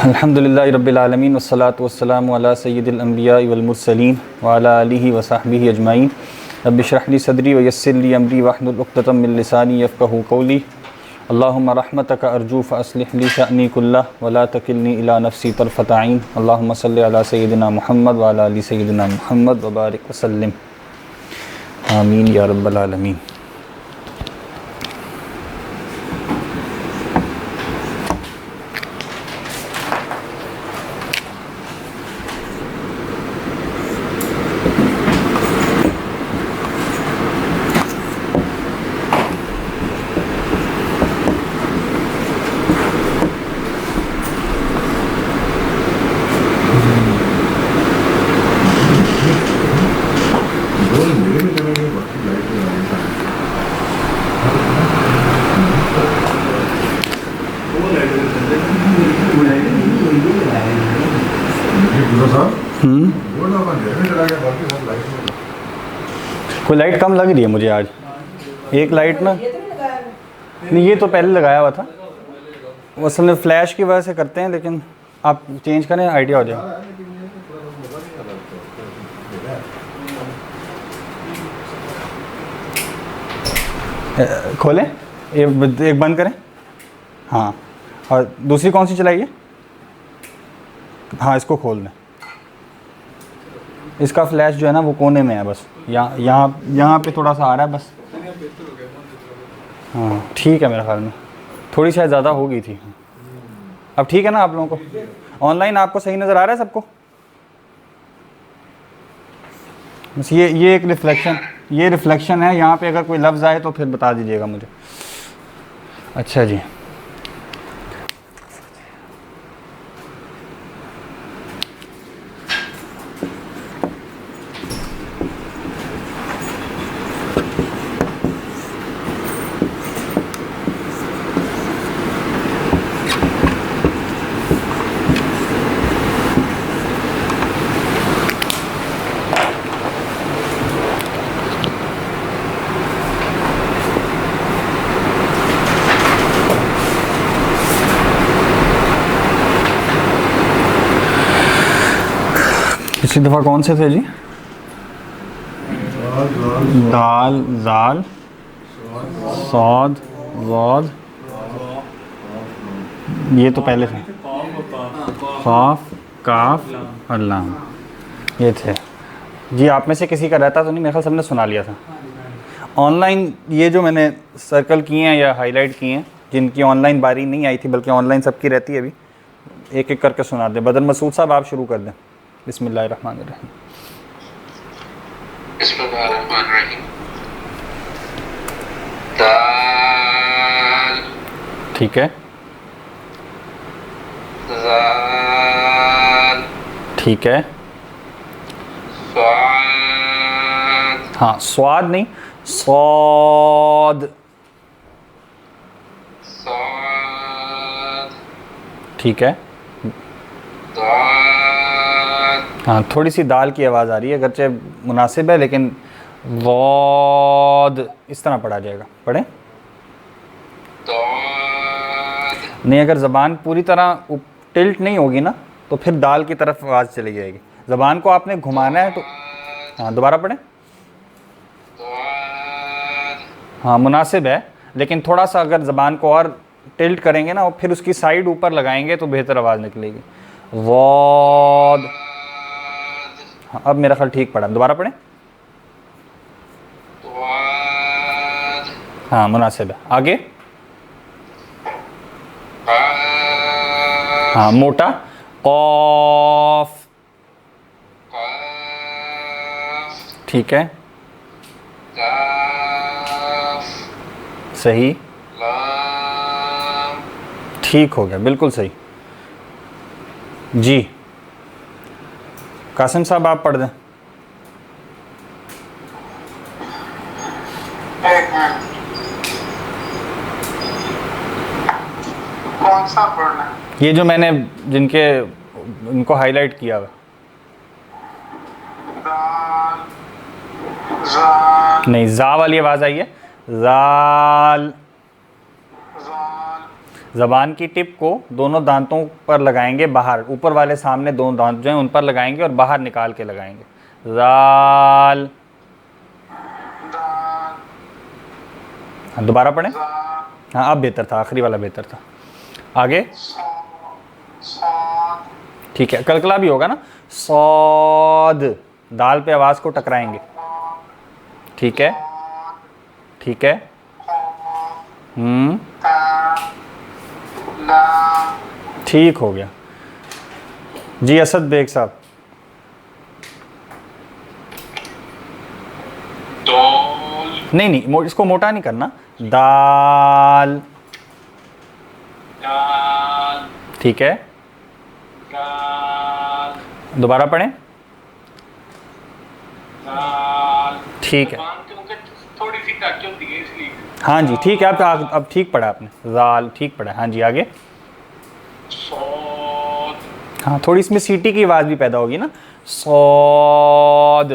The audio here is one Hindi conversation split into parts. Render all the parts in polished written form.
अल्हम्दुलिल्लाहि रब्बिल आलमीन वस्सलातु वस्सलामु अला सय्यिदिल अंबिया वल मुरसलीन व अला आलिहि व सहबिहि अजमाइन। रब्बि इश्रह ली सदरी व यस्सिर ली अमरी वहलुल उक़्दतम मिन लिसानी यफ़क़हू क़ौली। अल्लाहुम्मा रहमतक अर्जू फ़अस्लिह ली शअनी कुल्लह व ला तकिलनी इला नफ़्सी तरफ़त ऐन। अल्लाहुम्मा सल्लि अला सय्यिदिना मुहम्मद व अला आलि सय्यिदिना मुहम्मद व बारिक व सल्लिम। आमीन या रब्बल आलमीन। कोई लाइट कम लग रही है मुझे आज। एक लाइट ना, नहीं ये तो पहले लगाया हुआ था, असल में फ्लैश की वजह से करते हैं, लेकिन आप चेंज करें आइडिया हो जाए। खोलें, एक बंद करें। हाँ, और दूसरी कौन सी चलाइए? हाँ, इसको खोल दें। इसका फ्लैश जो है ना वो कोने में है, बस यहाँ पे थोड़ा सा आ रहा है बस। हाँ ठीक है, मेरे ख्याल में थोड़ी शायद ज़्यादा हो गई थी। अब ठीक है ना आप लोगों को? ऑनलाइन आपको सही नज़र आ रहा है सबको? बस ये एक रिफ्लेक्शन है यहाँ पे। अगर कोई लफ्ज़ आए तो फिर बता दीजिएगा मुझे। अच्छा जी, पिछली दफ़ा कौन से थे जी? दाल, जाल, सौद, वौद, ये तो पहले थे। ख़ाफ, काफ और लाम, ये थे जी। आप में से किसी का रहता तो नहीं? मेरे ख्याल सबने सुना लिया था। ऑनलाइन ये जो मैंने सर्कल किए हैं या हाईलाइट किए हैं, जिनकी ऑनलाइन बारी नहीं आई थी, बल्कि ऑनलाइन सबकी रहती है, अभी एक एक करके सुना दें। बदर मसूद साहब आप शुरू कर दें। बिस्मिल्लाहिर्रहमानिर्रहीम। बिस्मिल्लाहिर्रहमानिर्रहीम। दाल, ठीक है, ज़ाल, ठीक है। स्वाद, हाँ, स्वाद नहीं, सौद, सौद, ठीक है। दाल, हाँ, थोड़ी सी दाल की आवाज़ आ रही है, अगरचे मुनासिब है, लेकिन वौद इस तरह पढ़ा जाएगा। पढ़ें दाल, नहीं, अगर ज़बान पूरी तरह टिल्ट नहीं होगी ना तो फिर दाल की तरफ आवाज़ चली जाएगी। ज़बान को आपने घुमाना है तो हाँ, दोबारा पढ़ें। दाल, हाँ, मुनासिब है, लेकिन थोड़ा सा अगर ज़बान को और टिल्ट करेंगे ना और फिर उसकी साइड ऊपर लगाएंगे तो बेहतर आवाज़ निकलेगी। वौद। हाँ, अब मेरा ख्याल ठीक पढ़ा, दोबारा पढ़ें। दाल, हाँ, मुनासिब है। आगे। काफ, हाँ, मोटा। कौफ, काफ, ठीक है, काफ, सही, लाम, ठीक हो गया, बिल्कुल सही जी। कासिम साहब आप पढ़ दें। एक मिनट, कौन सा पढ़ना है? ये जो मैंने इनको हाईलाइट किया हुआ। दाल, ज़ाल, नहीं, जा वाली आवाज़ आई है। जाल, ज़ाल, ज़बान की टिप को दोनों दांतों पर लगाएंगे, बाहर ऊपर वाले सामने दोनों दांत जो हैं उन पर लगाएंगे और बाहर निकाल के लगाएंगे। ज़ाल। दाल, हाँ, दोबारा पढ़ें। ज़ा, हाँ अब बेहतर था, आखिरी वाला बेहतर था। आगे। सौ, सौद, ठीक है, कलकला भी होगा ना। सौद, दाल पे आवाज़ को टकराएंगे। ठीक है, ठीक है। ता, ला, ठीक हो गया जी। असद बेग साहब। दोल, नहीं नहीं, इसको मोटा नहीं करना। दाल। दाल, ठीक है, दाल, दोबारा पढ़ें। दाल। ठीक है, ज़बान क्योंकि थोड़ी सी ताकत होती है इसलिए। हाँ जी ठीक है। अब ठीक पढ़ा आपने, दाल ठीक पढ़ा। हाँ जी आगे। सौद, हाँ थोड़ी इसमें सीटी की आवाज़ भी पैदा होगी ना। सौद।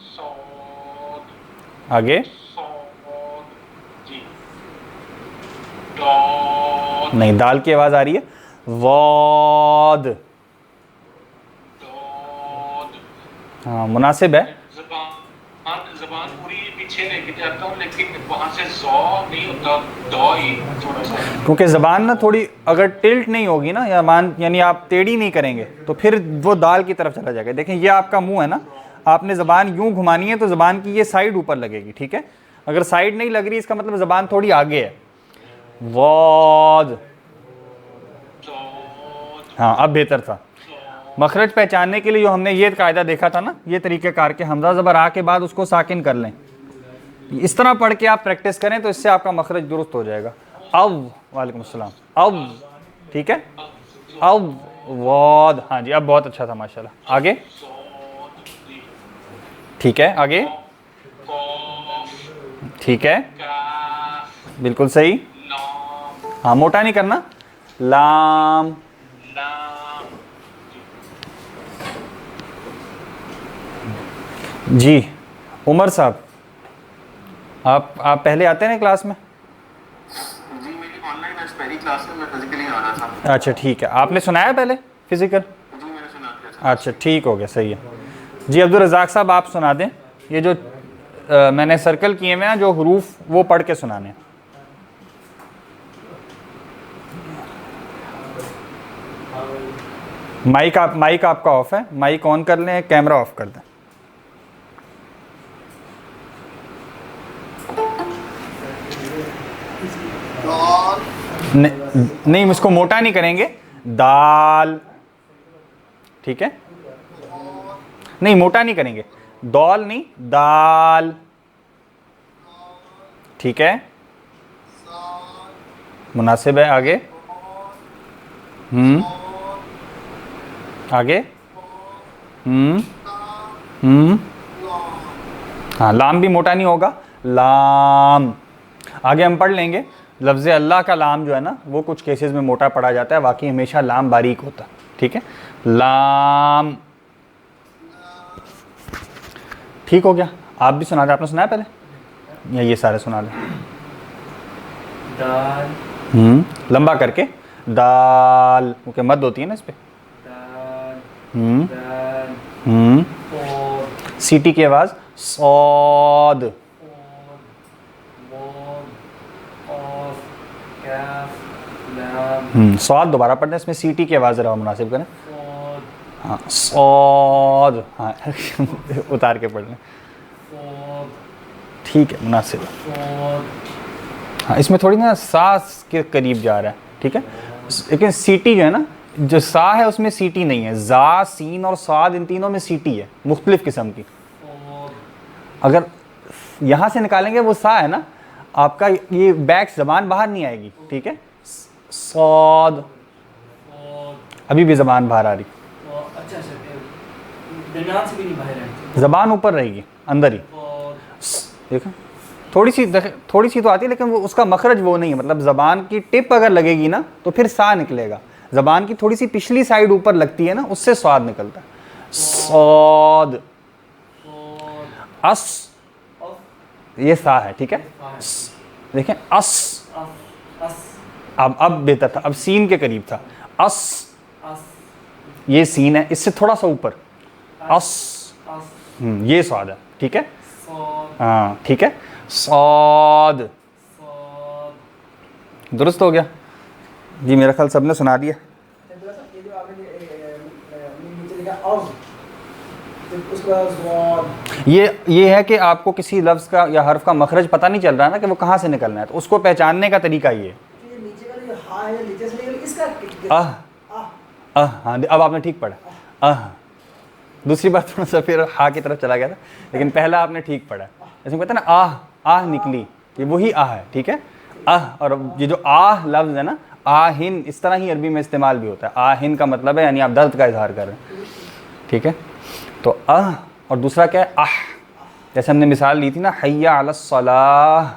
सौद, आगे। सौद, जी। दौद, नहीं, दाल की आवाज़ आ रही है। वौद। दौद। हाँ मुनासिब है। ज़बान पूरी पीछे लेके जाता हूँ लेकिन वहाँ से ज़ौ नहीं होता, दौ ही थोड़ा सा। क्योंकि ज़बान ना थोड़ी अगर टिल्ट नहीं होगी ना, या मान यानी आप टेढ़ी नहीं करेंगे तो फिर वो दाल की तरफ चला जाएगा। देखें ये आपका मुंह है ना, आपने ज़बान यूं घुमानी है तो ज़बान की ये साइड ऊपर लगेगी। ठीक है, अगर साइड नहीं लग रही इसका मतलब ज़बान थोड़ी आगे है। वौद। दौद, हाँ अब बेहतर था। मखरज पहचानने के लिए जो हमने ये कायदा देखा था ना, ये तरीक़ेकार के हमज़ा ज़बर आ के बाद उसको साकिन कर लें, इस तरह पढ़ के आप प्रैक्टिस करें तो इससे आपका मखरज दुरुस्त हो जाएगा। अब वालेकुम अस्सलाम। अब ठीक है, अब वौद। हाँ जी अब बहुत अच्छा था माशाल्लाह। आगे। दौद, जी। ठीक है, आगे। कौफ, ठीक है, काफ, बिल्कुल सही। लाम, हाँ मोटा नहीं करना। लाम। लाम, जी उमर साहब, आप पहले आते हैं ना क्लास में? जी। मेरी ऑनलाइन आज पहली क्लास में, मैं फिजिकली आ रहा था। अच्छा ठीक है, आपने सुनाया पहले फिज़िकल? जी मैंने सुना दिया था। अच्छा ठीक हो गया, सही है जी। अब्दुल रज़ाक साहब आप सुना दें, ये जो मैंने सर्कल किए हुए हैं जो हरूफ वो पढ़ के सुनाने हैं। माइक आपका ऑफ है, माइक ऑन कर लें, कैमरा ऑफ कर दें। नहीं इसको मोटा नहीं करेंगे। दाल। ठीक है, नहीं मोटा नहीं करेंगे। दौल नहीं, दाल। ठीक है, मुनासिब है। आगे। आगे। हाँ लाम भी मोटा नहीं होगा। लाम। आगे हम पढ़ लेंगे। लफ्ज़ अल्लाह का लाम जो है ना वो कुछ केसेस में मोटा पड़ा जाता है, बाकी हमेशा लाम बारीक होता है। ठीक है, लाम। ठीक हो गया। आप भी सुना दें, आपने सुनाया पहले या ये सारे सुना दें? दाल, लंबा करके। दाल, ओके मद होती है ना इस पे। दाल, दाल, और, सीटी की आवाज़। सौद। सौद दोबारा पढ़ते हैं, इसमें सीटी की आवाज़ ज़रा मुनासिब करें। हाँ सौद। हाँ उतार के पढ़ लें। ठीक है, मुनासिब है। हाँ इसमें थोड़ी ना सांस के करीब जा रहा है। ठीक है, लेकिन सीटी जो है ना, जो सा है उसमें सीटी नहीं है। जा, सीन और साद इन तीनों में सीटी है मुख्तलिफ किस्म की। अगर यहाँ से निकालेंगे वो सा है ना, आपका ये बैक ज़बान बाहर नहीं आएगी। ठीक है, सौद। अभी भी ज़बान बाहर आ रही, ज़बान ऊपर रहेगी अंदर ही। देखो थोड़ी सी तो आती है, लेकिन वो उसका मखरज वो नहीं है। मतलब ज़बान की टिप अगर लगेगी ना तो फिर सा निकलेगा। ज़बान की थोड़ी सी पिछली साइड ऊपर लगती है ना, उससे स्वाद निकलता है। सौद। अस, ये सा है। ठीक है, देखें अस। अब बेहतर था, अब सीन के करीब था। अस, ये सीन है, इससे थोड़ा सा ऊपर अस, ये स्वाद है, ठीक है। हाँ ठीक है, सौद, दुरुस्त हो गया जी, मेरा ख्याल सबने सुना दिया। ये है कि आपको किसी लफ्ज़ का या हर्फ का मखरज पता नहीं चल रहा है ना कि वो कहाँ से निकलना है, तो उसको पहचानने का तरीका ये आह, हाँ अब आपने ठीक पढ़ा, आह। दूसरी बात थोड़ा सा फिर हा की तरफ चला गया था, लेकिन पहला आपने ठीक पढ़ा। जैसे कहते हैं ना आह, आह निकली, ये वही आह है, ठीक है। आह, और ये जो आह लफ्ज़ है ना, आहिन, इस तरह ही अरबी में इस्तेमाल भी होता है। आहिन का मतलब है यानी आप दर्द का इजहार कर रहे हैं, ठीक है। तो आह, और दूसरा क्या है, आह। जैसे हमने मिसाल ली थी ना, हय्या अलस सलाह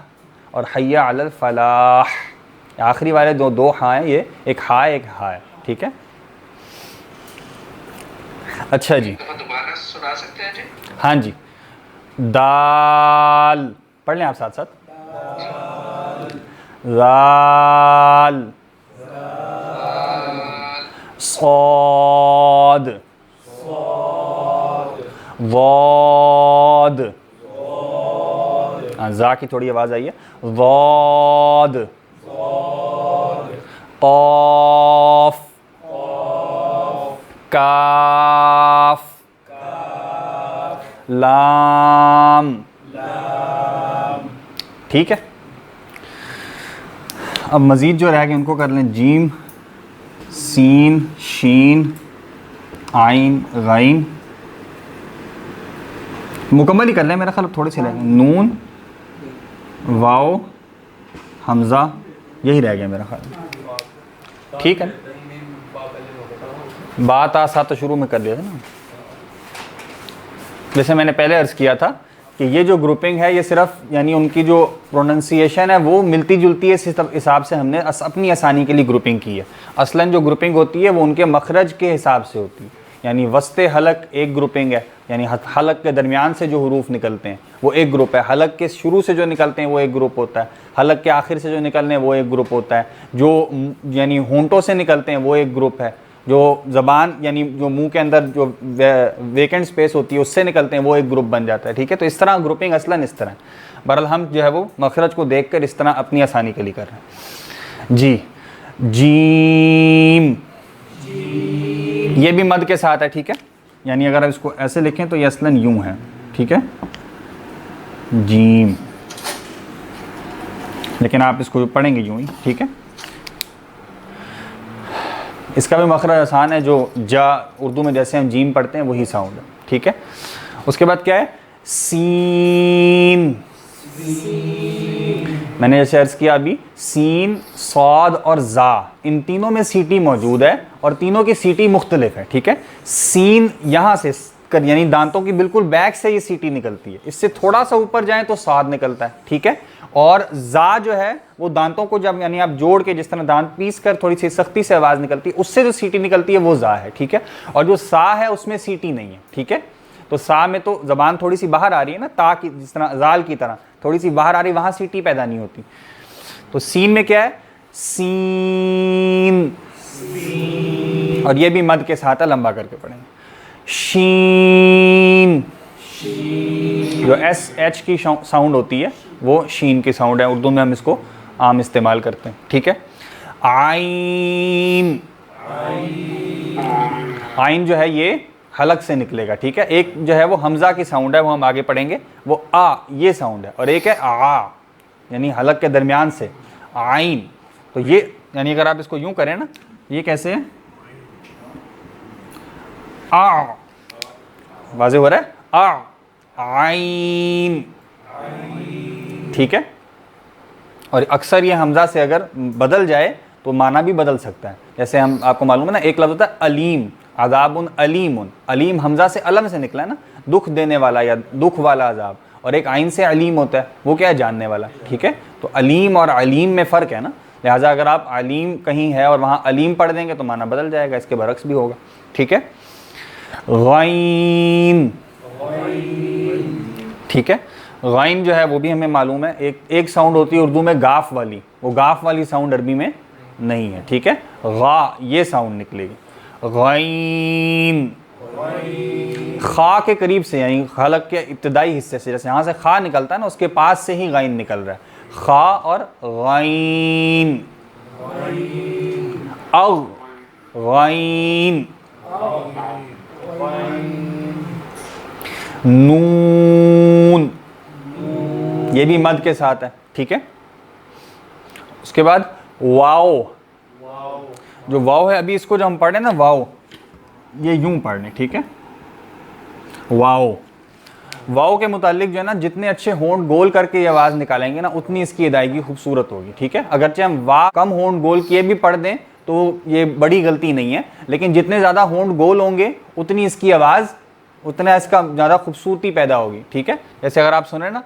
और हय्या अलल फलाह, आखिरी वाले दो हाँ हैं, ये एक हा है, एक हा है, ठीक है। अच्छा जी, दोबारा सुना सकते हैं जी? हाँ जी, दाल पढ़ लें आप साथ साथ, दाल, सौद, वौद, जा की थोड़ी आवाज़ आई है, वौद, कौफ, काफ, लाम, ठीक है। अब मज़ीद जो रह गए उनको कर लें, जीम, सीन, शीन, आइन, गाइन, मुकम्मल ही कर लें, मेरा ख्याल थोड़े से रह गए, नून, वाओ, हमज़ा, यही रह गया मेरा ख्याल, ठीक है। बात आसा तो शुरू में कर लिया था ना, जैसे मैंने पहले अर्ज़ किया था कि ये जो ग्रुपिंग है ये सिर्फ यानी उनकी जो प्रोनंसिएशन है वो मिलती जुलती है, इस हिसाब से हमने अपनी आसानी के लिए ग्रुपिंग की है। असलन जो ग्रुपिंग होती है वो उनके मखरज के हिसाब से होती है, यानी वस्ते हलक एक ग्रुपिंग है, यानी हलक के दरमियान से जो हरूफ निकलते हैं वो एक ग्रुप है, हलक के शुरू से जो निकलते हैं वो एक ग्रुप होता है, हलक के आखिर से जो निकलने हैं वो एक ग्रुप होता है, जो यानी होंठों से निकलते हैं वो एक ग्रुप है, जो ज़बान यानी जो मुंह के अंदर जो वेकेंट स्पेस होती है उससे निकलते हैं वो एक ग्रुप बन जाता है, ठीक है। तो इस तरह ग्रुपिंग असलन इस तरह है। बहरहाल हम जो है वो मखरज को देखकर इस तरह अपनी आसानी के लिए कर रहे हैं जी। जीम, ये भी मद के साथ है, ठीक है, यानी अगर आप इसको ऐसे लिखें तो ये असलन यूं है, ठीक है, जीम, लेकिन आप इसको पढ़ेंगे यूं ही, ठीक है। इसका भी मखरज आसान है, जो जा उर्दू में जैसे हम जीम पढ़ते हैं वही साउंड है, ठीक है। उसके बाद क्या है, सीन, मैंने जैसे अर्ज़ किया अभी, सीन, सौद और जा, इन तीनों में सीटी मौजूद है और तीनों की सीटी मुख्तलिफ है, ठीक है। सीन यहाँ से यानी दांतों की बिल्कुल बैक से ये सीटी निकलती है, इससे थोड़ा सा ऊपर जाएं तो साद निकलता है, ठीक है। और जा जो है वो दांतों को जब यानी आप जोड़ के जिस तरह दांत पीस कर थोड़ी सी सख्ती से आवाज़ निकलती है उससे जो सीटी निकलती है वो जा है, ठीक है। और जो सा है उसमें सीटी नहीं है, ठीक है। तो सा में तो ज़बान थोड़ी सी बाहर आ रही है ना, ता की जिस तरह जाल की तरह थोड़ी सी बाहर आ रही, वहाँ सीटी पैदा नहीं होती। तो सीन में क्या है, सीन, और ये भी मद के साथ है, लंबा करके पढ़ेंगे। शीन, जो एस एच की साउंड होती है वो शीन की साउंड है, उर्दू में हम इसको आम इस्तेमाल करते हैं, ठीक है। आइन, आइन जो है ये हलक से निकलेगा, ठीक है। एक जो है वो हमज़ा की साउंड है, वो हम आगे पढ़ेंगे, वो आ ये साउंड है, और एक है आ यानी हलक के दरमियान से आइन। तो ये यानी अगर आप इसको यूं करें ना, ये कैसे है, आ, वाज़े हो रहा है, आ, आइन, ठीक है। और अक्सर ये हमज़ा से अगर बदल जाए तो माना भी बदल सकता है। जैसे हम आपको मालूम है ना, एक लफ्ज़ होता है अलीम, अज़ाबुन अलीमुन, अलीम हमज़ा से अलम से निकला है ना, दुख देने वाला या दुख वाला अज़ाब, और एक आइन से अलीम होता है, वो क्या है, जानने वाला, ठीक है। तो अलीम और अलीम में फ़र्क है ना, लिहाजा अगर आप अलीम कहीं है और वहाँ अलीम पढ़ देंगे तो माना बदल जाएगा, इसके बरक्स भी होगा, ठीक है। गैन, ठीक है, गैन जो है वो भी हमें मालूम है, एक साउंड होती है उर्दू में गाफ वाली, वो गाफ वाली साउंड अरबी में नहीं है, ठीक है। गा ये साउंड निकलेगी, गैन। खा के करीब से, यानी हलक के इब्तदाई हिस्से से, जैसे यहाँ से खा निकलता है ना, उसके पास से ही गैन निकल रहा है, खा और गैन। अग गैन, नून, ये भी मद के साथ है, ठीक है। उसके बाद वाओ, जो वाओ है, अभी इसको जो हम पढ़ रहे हैं ना, वाओ ये यूं पढ़ रहे हैं, ठीक है। वाओ, वाओ के मुतालिक जो है ना, जितने अच्छे होंठ गोल करके ये आवाज़ निकालेंगे ना, उतनी इसकी अदायगी खूबसूरत होगी, ठीक है। अगरचे हम वाह कम होंठ गोल किए भी पढ़ दें तो ये बड़ी गलती नहीं है, लेकिन जितने ज़्यादा होंठ गोल होंगे उतनी इसकी आवाज़, उतना इसका ज़्यादा खूबसूरती पैदा होगी, ठीक है। जैसे अगर आप सुन रहे हैं ना,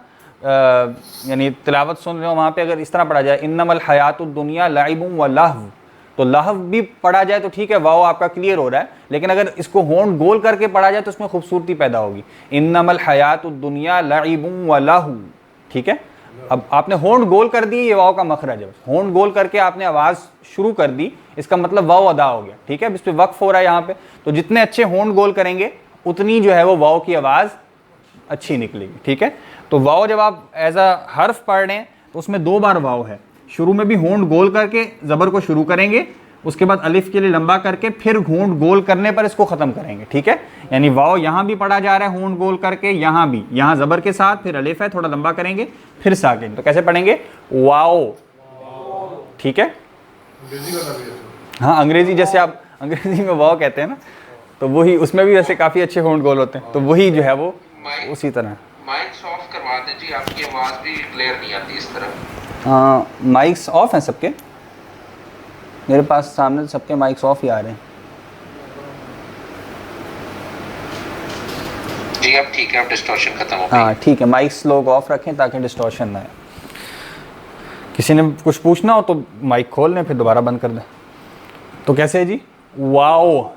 यानी तिलावत सुन रहे हो, वहाँ पे अगर इस तरह पढ़ा जाए इन्नमल हयातुद दुनिया लाइबुम व लहव, तो लहव भी पढ़ा जाए तो ठीक है, वाओ आपका क्लियर हो रहा है, लेकिन अगर इसको होंठ गोल करके पढ़ा जाए तो उसमें खूबसूरती पैदा होगी। इन्नमल हयातुद दुनिया लाइबुम व लहव, ठीक है। अब आपने होंठ गोल कर दी, ये वाओ का मखरज है, होंठ गोल करके आपने आवाज़ शुरू कर दी, इसका मतलब वाओ अदा हो गया, ठीक है। इस पर वक्फ हो रहा है यहाँ पे, तो जितने अच्छे होंठ गोल करेंगे उतनी जो है वो वाओ की आवाज़ अच्छी निकलेगी, ठीक है। तो वाओ जब आप एज अ हर्फ पढ़ रहे हैं तो उसमें 2 बार वाओ है, शुरू में भी होंठ गोल करके ज़बर को शुरू करेंगे, उसके बाद अलिफ के लिए लंबा करके फिर होंठ गोल करने पर इसको ख़त्म करेंगे, ठीक है। यानी वाओ यहाँ भी पढ़ा जा रहा है होंठ गोल करके, यहाँ भी, यहाँ ज़बर के साथ, फिर अलिफ है, थोड़ा लंबा करेंगे, फिर साकिन। तो कैसे पढ़ेंगे? वाओ, ठीक है। हाँ, अंग्रेज़ी जैसे आप अंग्रेज़ी में वाओ कहते हैं ना, तो वही, उसमें भी वैसे काफ़ी अच्छे होंठ गोल होते हैं, तो वही जो है वो उसी तरह। माइक्स ऑफ करवा दें जी, आपकी आवाज़ भी क्लियर नहीं आती इस तरह। माइक्स ऑफ हैं सबके, मेरे पास सामने सबके माइक्स ऑफ ही आ रहे हैं जी। अब ठीक है, अब डिस्टॉर्शन खत्म हो गई। हाँ ठीक है, माइक्स लोग ऑफ रखें ताकि डिस्टॉर्शन ना आए। किसी ने कुछ पूछना हो तो माइक खोल लें, फिर दोबारा बंद कर दें। तो कैसे है जी? वाओ।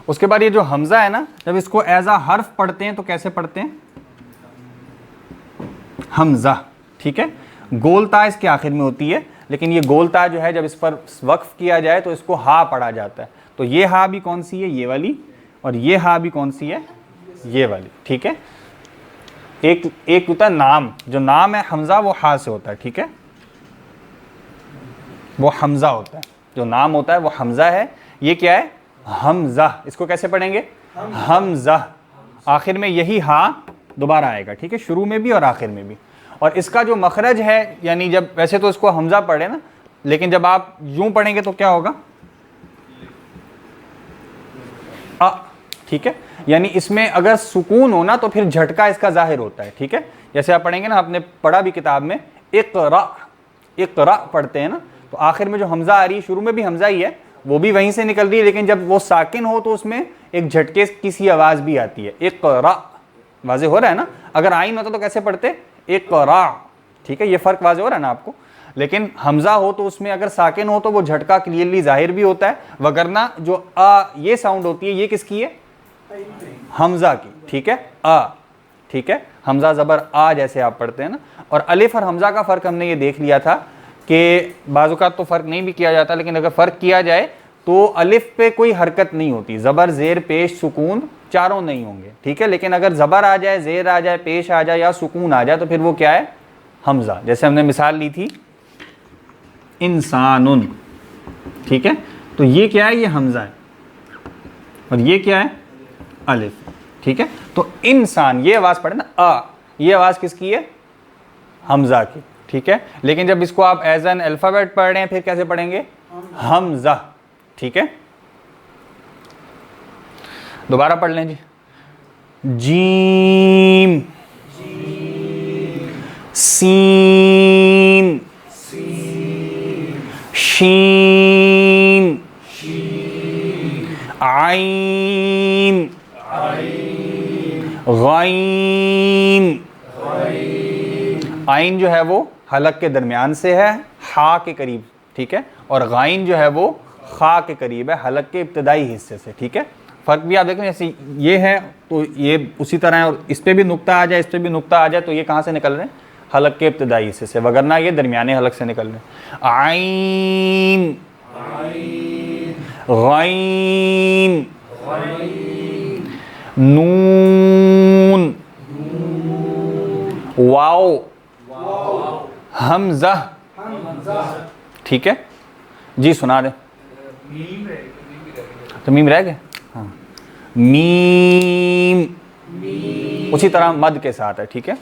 उसके बाद ये जो हमज़ा है ना, जब इसको एज आ हर्फ पढ़ते हैं तो कैसे पढ़ते हैं? हमज़ा, ठीक है। गोलता इसके आखिर में होती है, लेकिन ये गोलता जो है जब इस पर वक्फ किया जाए तो इसको हा पढ़ा जाता है। तो ये हा भी कौन सी है? ये वाली, और ये हा भी कौन सी है? ये वाली, ठीक है। एक होता है नाम, जो नाम है हमज़ा वो हा से होता है, ठीक है, वो हमज़ा होता है। जो नाम होता है वो हमज़ा है। ये क्या है? हमज़ा। इसको कैसे पढ़ेंगे? हमज़ा। आखिर में यही हा दोबारा आएगा, ठीक है, शुरू में भी और आखिर में भी। और इसका जो मखरज है, यानी जब वैसे तो इसको हमज़ा पढ़े ना, लेकिन जब आप यूं पढ़ेंगे तो क्या होगा? अ, ठीक है। यानी इसमें अगर सुकून हो ना तो फिर झटका इसका जाहिर होता है, ठीक है। जैसे आप पढ़ेंगे ना, आपने पढ़ा भी किताब में, इक़रा, इक़रा पढ़ते हैं ना, तो आखिर में जो हमज़ा आ रही है, शुरू में भी हमज़ा ही है, वो भी वहीं से निकल रही है, लेकिन जब वो साकिन हो तो उसमें एक झटके की सी आवाज़ भी आती है। इक़रा, वाज़े हो रहा है ना। अगर आइन होता तो कैसे पढ़ते? इक़रा, ठीक है, ये फ़र्क वाज़े हो रहा है ना आपको। लेकिन हमज़ा हो तो उसमें अगर साकिन हो तो वो झटका क्लियरली जाहिर भी होता है, वगरना जो आ ये साउंड होती है, ये किसकी है? हमज़ा की, ठीक है, आ, ठीक है। हमज़ा ज़बर आ जैसे आप पढ़ते हैं ना। और अलिफ और हमज़ा का फ़र्क हमने ये देख लिया था कि बाज़-औक़ात तो फ़र्क नहीं भी किया जाता, लेकिन अगर फ़र्क किया जाए तो अलिफ पे कोई हरकत नहीं होती, ज़बर ज़ेर पेश सुकून चारों नहीं होंगे, ठीक है। लेकिन अगर ज़बर आ जाए, ज़ेर आ जाए, पेश आ जाए या सुकून आ जाए तो फिर वो क्या है? हमज़ा। जैसे हमने मिसाल ली थी इंसानुन, ठीक है। तो ये क्या है? ये हमज़ा है, और ये क्या है? अलिफ, ठीक है। तो इंसान, ये आवाज़ पढ़े ना, आ, ये आवाज़ किसकी है? हमज़ा की, ठीक है। लेकिन जब इसको आप एज एन अल्फ़ाबेट पढ़ रहे हैं, फिर कैसे पढ़ेंगे? हमज़ा, ठीक है। दोबारा पढ़ लें जी। जीम, सीन, शीन, आइन, गाइन। आइन जो है वो हलक के दरमियान से है, हा के करीब, ठीक है। और गाइन जो है वो खा के करीब है, हलक के इब्तदाई हिस्से से, ठीक है। फ़र्क भी आप देखें, जैसे ये है तो ये उसी तरह है, और इस पर भी नुक्ता आ जाए, इस पर भी नुक्ता आ जाए, तो ये कहाँ से निकल रहे हैं? हलक के इब्तदाई हिस्से से, वगरना ये दरमियाने हलक से निकल रहे। आइन, गैन, नून, वाओ, हमजा। ठीक है जी, सुना दे। तो मीम रह गए, हाँ, मीम उसी तरह मद के साथ है। ठीक है,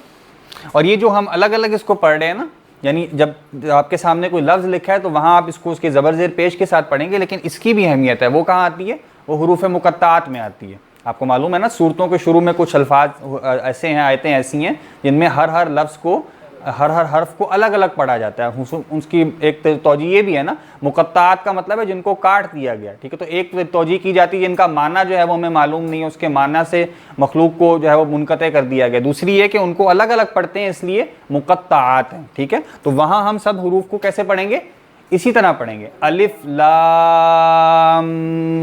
और ये जो हम अलग अलग इसको पढ़ रहे हैं ना, यानी जब आपके सामने कोई लफ्ज़ लिखा है तो वहाँ आप इसको उसके ज़बर ज़ेर पेश के साथ पढ़ेंगे, लेकिन इसकी भी अहमियत है। वो कहाँ आती है? वो हुरूफ मुक़त्ताअत में आती है। आपको मालूम है ना, सूरतों के शुरू में कुछ अल्फाज ऐसे हैं, आयतें ऐसी हैं जिनमें हर लफ्ज़ को, हर हर्फ को अलग अलग पढ़ा जाता है। उसकी एक तौजी ये भी है ना, मुक़त्ताअत का मतलब है जिनको काट दिया गया। ठीक है, तो एक तौजी की जाती है जिनका माना जो है वो हमें मालूम नहीं है, उसके माना से मखलूक को जो है वो मुनक़ते कर दिया गया। दूसरी ये कि उनको अलग अलग पढ़ते हैं, इसलिए मुक़त्ताअत हैं। ठीक है, तो वहाँ हम सब हुरूफ को कैसे पढ़ेंगे? इसी तरह पढ़ेंगे, अलिफ लाम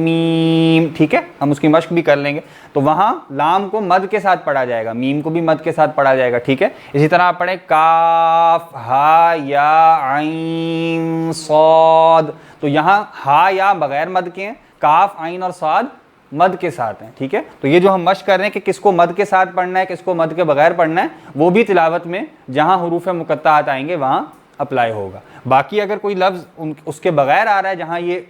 मीम। ठीक है, हम उसकी मश्क भी कर लेंगे। तो वहाँ लाम को मद के साथ पढ़ा जाएगा, मीम को भी मद के साथ पढ़ा जाएगा। ठीक है, इसी तरह आप पढ़ें काफ हा या आइन सॉद। तो यहाँ हा या बगैर मद के हैं, काफ आइन और सॉद मद के साथ हैं। ठीक है, तो ये जो हम मश्क कर रहे हैं कि किसको मद के साथ पढ़ना है, किसको मद के बगैर पढ़ना है, वो भी तिलावत में जहाँ हुरूफ मुक़त्ताअत आएंगे वहाँ अप्लाई होगा। बाकी अगर कोई लफ्ज़ उसके बगैर आ रहा है, जहाँ ये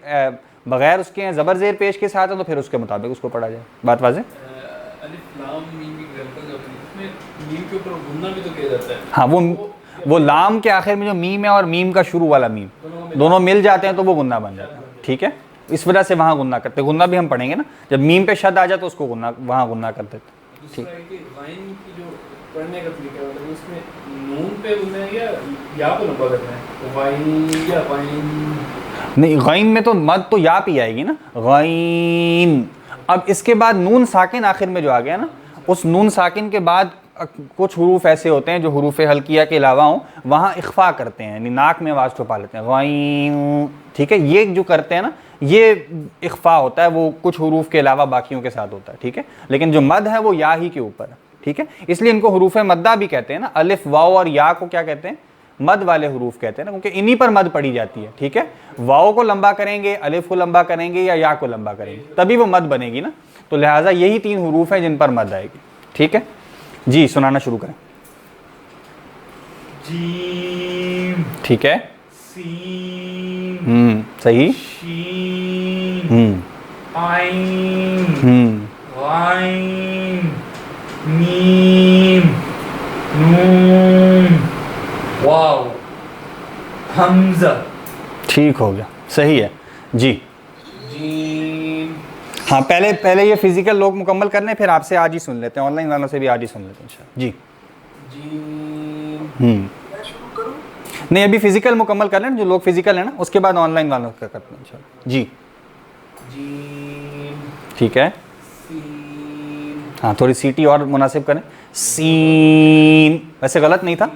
बगैर उसके ज़बर ज़ेर पेश के साथ है, तो फिर उसके मुताबिक उसको पढ़ा जाए। बात वाज़ेह? अलिफ लाम मीम की एग्जांपल अपनी, इसमें मीम के ऊपर गुन्ना भी तो किया जाता है। हाँ, वो लाम के आखिर में जो मीम है और मीम का शुरू वाला मीम दोनों मिल जाते हैं तो वो गुन्ना बन जाता है। ठीक है, इस वजह से वहाँ गुन्ना करते हैं। गुन्ना भी हम पढ़ेंगे ना, जब मीम पे शद आ जाए तो उसको गुन्ना, वहाँ गुन्ना कर देते हैं। ठीक, गाइन की जो पढ़ने का तरीका है, मतलब उसमें नून पे गुन्ना है या पे लंबा करना है, गाइन या गाइन? नहीं, गैन में तो मद तो या पे आएगी ना, गैन। अब इसके बाद नून साकिन आखिर में जो आ गया ना, उस नून साकिन के बाद कुछ हुरूफ ऐसे होते हैं जो हुरूफ हल्किया के अलावा हों, वहाँ इख्फा करते हैं, यानी नाक में आवाज़ छुपा लेते हैं, गैन। ठीक है, ये जो करते हैं ना, ये इख्फा होता है, वो कुछ हुरूफ के अलावा बाकियों के साथ होता है। ठीक है, लेकिन जो मद है वो या ही के ऊपर है। ठीक है, इसलिए इनको हुरूफ मद्दा भी कहते हैं ना। अलिफ वाओ और या को क्या कहते हैं? मद वाले हुरूफ कहते हैं ना, क्योंकि इन्हीं पर मद पड़ी जाती है। ठीक है, वाओ को लंबा करेंगे, अलिफ को लंबा करेंगे या को लंबा करेंगे, तभी वो मद बनेगी ना। तो लिहाजा यही 3 हुरूफ हैं जिन पर मद आएगी। ठीक है जी, सुनाना शुरू करें। जीम, ठीक है, सीन, सही, शीन, आइन, गाइन, मीम, नून, वाव, हमजा। ठीक हो गया, सही है जी। जीम, हाँ, पहले ये फिजिकल लोग मुकम्मल करने, फिर आपसे आज ही सुन लेते हैं, ऑनलाइन वालों से भी आज ही सुन लेते हैं इंशाल्लाह जी। जीम, नहीं, अभी फिजिकल मुकम्मल कर लें, जो लोग फिजिकल है ना, उसके बाद ऑनलाइन वालों का करते हैं इंशाल्लाह जी। जीम, ठीक है, सीन, हाँ, थोड़ी सीटी और मुनासिब करें, सीन। वैसे गलत नहीं था,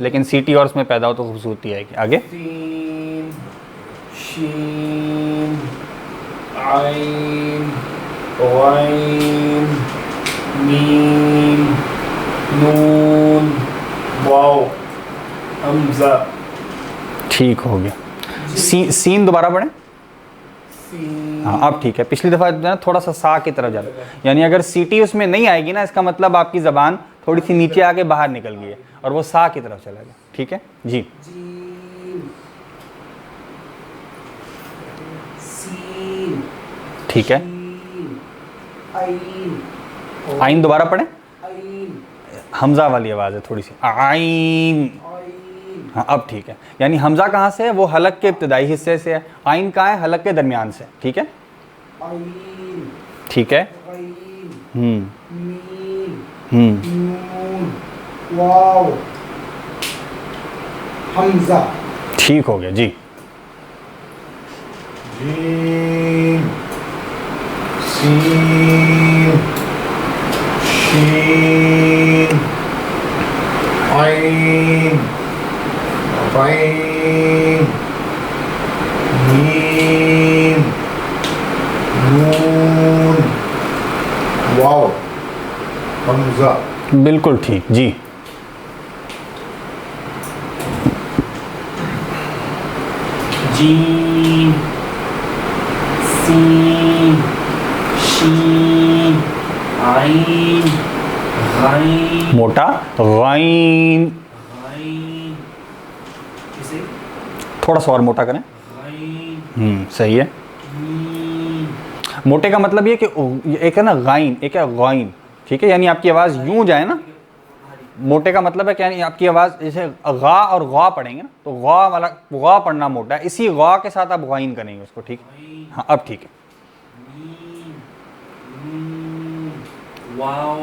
लेकिन सीटी और उसमें पैदा हो तो खूबसूरती आएगी। आगे, सीन, शीन, आइन, गाइन, मीम, नून, वाव, हमजा। ठीक हो गया। सीन दोबारा पढ़ें। हाँ, अब ठीक है। पिछली दफ़ा जो है ना थोड़ा सा सा की तरफ जाता है, यानी अगर सीटी उसमें नहीं आएगी ना, इसका मतलब आपकी ज़बान थोड़ी सी नीचे आके बाहर निकल गई है और वो सा की तरफ चला गया। ठीक है जी। ठीक है, आइन दोबारा पढ़ें। हमज़ा वाली आवाज़ है थोड़ी सी, आइन। हाँ, अब ठीक है। यानी हमज़ा कहाँ से है? वो हलक के इब्तदाई हिस्से से है। आइन कहाँ है? हलक के दरमियान से। ठीक है, ठीक है। हमज़ा। ठीक हो गया जी। जीम, सीन, शीन, आइन, गाइन, मीम, नून, वाव, हमज़ा। बिल्कुल ठीक जी। जीम सीन शीन आइन गाइन मोटा गाइन, गाइन इसे थोड़ा सा और मोटा करें। गाइन सही है। मीम मोटे का मतलब ये कि एक है ना गाइन, एक है गाइन, ठीक है, यानी आपकी आवाज़ यूं जाए ना। मोटे का मतलब है कि यानी आपकी आवाज़ जैसे गा और गा पढ़ेंगे ना, तो गा वाला गा पढ़ना मोटा है, इसी गा के साथ आप गाइन करेंगे उसको, ठीक है। हाँ अब ठीक है। मीम नून वाव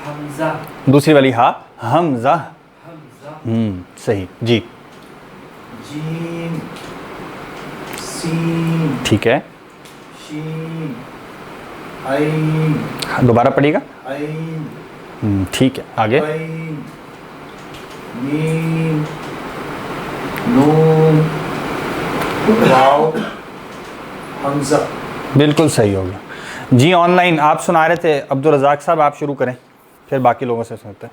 हमजा दूसरी वाली हा, हमजा। हमजा सही जी, जीम सीन ठीक है। शीन आइन हाँ, दोबारा पढ़िएगा। आइन ठीक है, आगे। आइन मीम नून वाव हमजा। बिल्कुल सही हो गया जी। ऑनलाइन आप सुना रहे थे अब्दुल रज़ाक साहब, आप शुरू करें, फिर बाकी लोगों से सुनते हैं।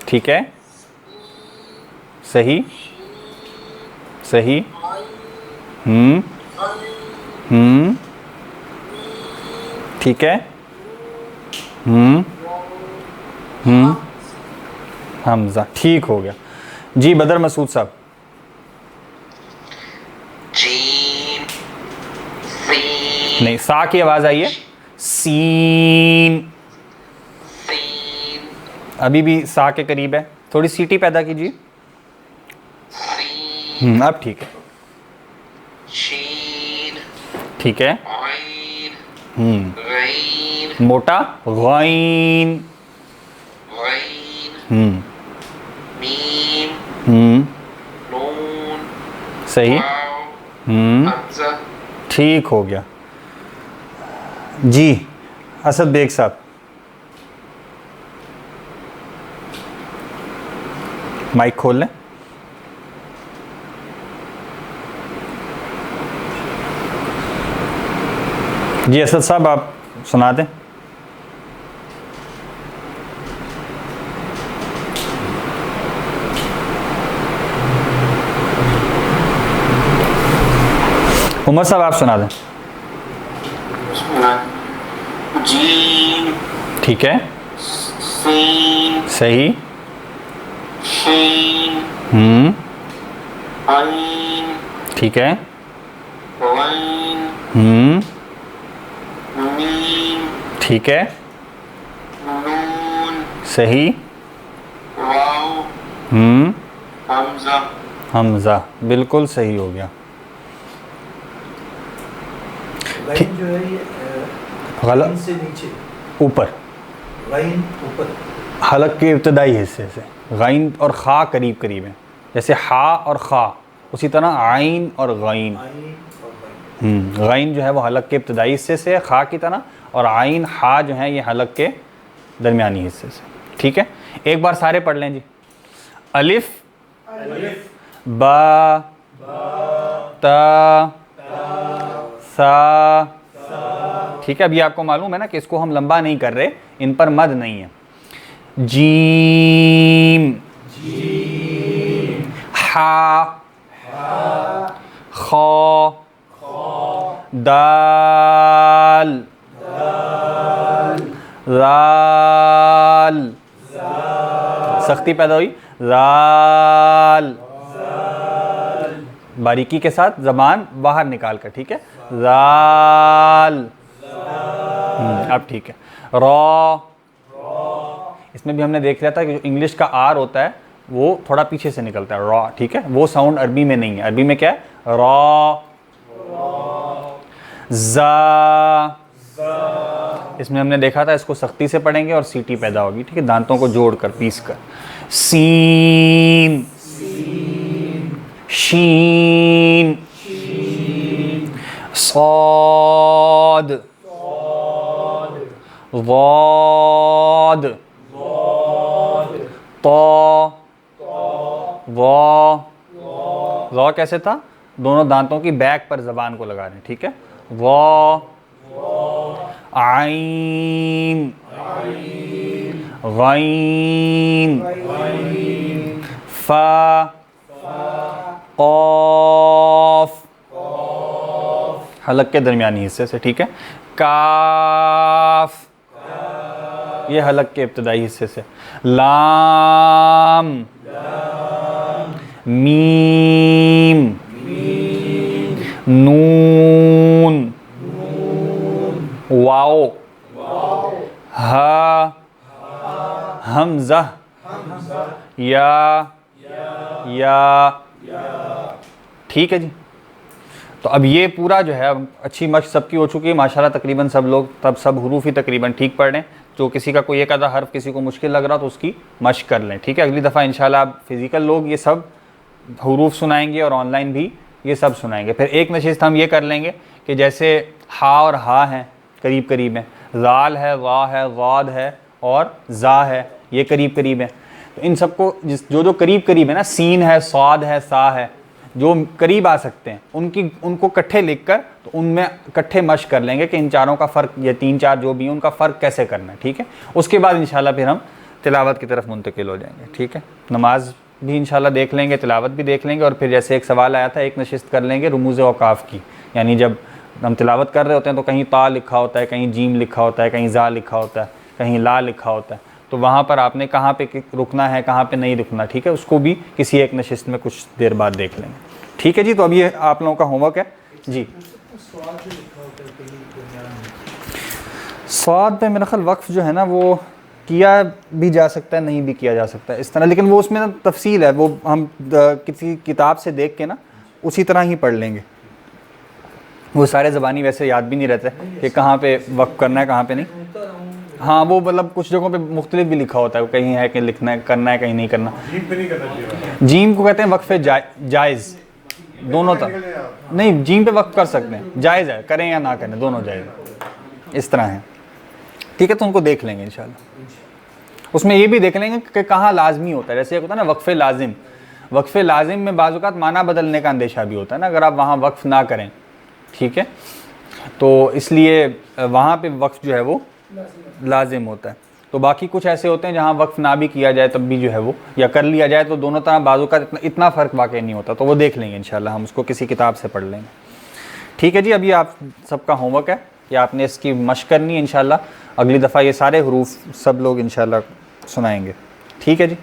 ठीक है, सही सही। ठीक है। हमजा, ठीक हो गया जी। बदर मसूद साहब। जीम सीन नहीं, सा की आवाज़ आई है, सीन। सीन अभी भी सा के करीब है, थोड़ी सीटी पैदा कीजिए। सीन अब ठीक है, शीन ठीक है। आइन गाइन मोटा गाइन। गाइन मीम नून सही। वाव हमजा ठीक हो गया जी। असद बेग साहब। माइक खोल लें। जी असद साहब, आप सुना दें। उमर साहब, आप सुना दें। जीम ठीक है, सीन सही। शीन आइन ठीक है। गाइन मीम ठीक है, नून सही। वाव हमजा हमजा, बिल्कुल सही हो गया। लाइन जो है ये गलत, लाइन से नीचे, ऊपर, लाइन ऊपर। हलक के इब्तदाई हिस्से से। गाइन और खा करीब करीब हैं, जैसे हा और खा, उसी तरह आइन और गाइन। आइन और लाइन। गाइन जो है वो हलक के इब्तदाई हिस्से से है खा की तरह, और आइन हा जो है ये हलक के दरमियानी हिस्से से, ठीक है। एक बार सारे पढ़ लें जी। अलिफ बा ता सा, ठीक है। अभी आपको मालूम है ना कि इसको हम लंबा नहीं कर रहे, इन पर मद नहीं है। जीम हा खा दाल राल, सख्ती पैदा हुई, राल, बारीकी के साथ जबान बाहर निकाल कर, ठीक है। राल। अब ठीक है। रॉ, इसमें भी हमने देख लिया था कि जो इंग्लिश का आर होता है वो थोड़ा पीछे से निकलता है, रॉ, ठीक है। वो साउंड अरबी में नहीं है। अरबी में क्या है? रॉ। जा, इसमें हमने देखा था इसको सख्ती से पढ़ेंगे और सीटी पैदा होगी, ठीक है, दांतों को जोड़कर पीस कर। सीन, शीन, सौद, वाद, तो, वा कैसे था? दोनों दांतों की बैक पर जबान को लगा रहे हैं, ठीक है। वा, आइन, गैन, फा, कॉफ, हलक के दरमियानी हिस्से से, ठीक है। काफ, ये हलक के इब्तदाई हिस्से से। लाम, मीम, नून, वाओ, हा, हमजा, या, ठीक है जी। तो अब ये पूरा जो है अब अच्छी मश्क सबकी हो चुकी है माशाल्लाह, तकरीबन सब लोग तब सब हरूफ ही तकरीबन ठीक पढ़ लें। जो किसी का कोई एक आधा हर्फ किसी को मुश्किल लग रहा तो उसकी मश्क कर लें, ठीक है। अगली दफ़ा इंशाल्लाह आप फिज़िकल लोग ये सब हरूफ सुनाएंगे और ऑनलाइन भी ये सब सुनाएंगे। फिर एक नशिस्त हम ये कर लेंगे कि जैसे हा और हा हैं करीब करीब हैं, ज़ाल है, वा है, वाद है और ज़ा है, ये करीब करीब हैं। तो इन सबको जो करीब करीब है ना, सीन है, स्वाद है, सा है, जो करीब आ सकते हैं उनको इकट्ठे लिख कर तो उनमें इकट्ठे मश्क कर लेंगे कि इन चारों का फ़र्क, या तीन चार जो भी हैं उनका फ़र्क कैसे करना है, ठीक है। उसके बाद इंशाल्लाह फिर हम तिलावत की तरफ मुंतकिल हो जाएंगे, ठीक है। नमाज भी इंशाल्लाह देख लेंगे, तिलावत भी देख लेंगे, और फिर जैसे एक सवाल आया था, एक नशिस्त कर लेंगे रुमूज़ औकाफ़ की, यानी जब हम तिलावत कर रहे होते हैं तो कहीं ता लिखा होता है, कहीं जीम लिखा होता है, कहीं ज़ा लिखा होता है, कहीं ला लिखा होता है, तो वहाँ पर आपने कहाँ पे रुकना है, कहाँ पे नहीं रुकना, ठीक है। उसको भी किसी एक नशिस्त में कुछ देर बाद देख लेंगे, ठीक है जी। तो अब ये आप लोगों का होमवर्क है जी। स्वाद पे मेरा ख्याल वक्फ जो है ना वो किया भी जा सकता है, नहीं भी किया जा सकता है इस तरह, लेकिन वो उसमें ना तफसील है, वो हम किसी किताब से देख के ना उसी तरह ही पढ़ लेंगे। वो सारे ज़बानी वैसे याद भी नहीं रहते कि कहाँ पे वक्फ करना है, कहाँ पे नहीं। हाँ, वो मतलब कुछ जगहों पे मुख्तलिफ भी लिखा होता है, कहीं है कि लिखना है, करना है, कहीं नहीं करना। जीम को कहते हैं वक्फ़े जायज़, दोनों तरह नहीं, जीम पे वक्फ कर सकते हैं, जायज़ है, करें या ना करें दोनों जायज़ है, इस तरह है, ठीक है। तो उनको देख लेंगे इंशाल्लाह। उसमें ये भी देख लेंगे कि कहाँ लाजमी होता है, जैसे एक होता है ना वक्फ़े लाजिम, वक्फ़े लाजिम में बाज़ औक़ात माना बदलने का अंदेशा भी होता है ना, अगर आप वहाँ वक्फ़ ना करें, ठीक है, तो इसलिए वहाँ पे वक्फ़ जो है वो लाजिम होता है। तो बाकी कुछ ऐसे होते हैं जहाँ वक्फ़ ना भी किया जाए तब भी जो है वो, या कर लिया जाए तो दोनों तरह बाजू का इतना फ़र्क वाक़ई नहीं होता, तो वो देख लेंगे इंशाल्लाह, हम उसको किसी किताब से पढ़ लेंगे, ठीक है जी। अभी आप सबका होमवर्क है कि आपने इसकी मश्क करनी है इंशाल्लाह, अगली दफ़ा ये सारे हरूफ सब लोग इंशाल्लाह सुनाएंगे, ठीक है जी।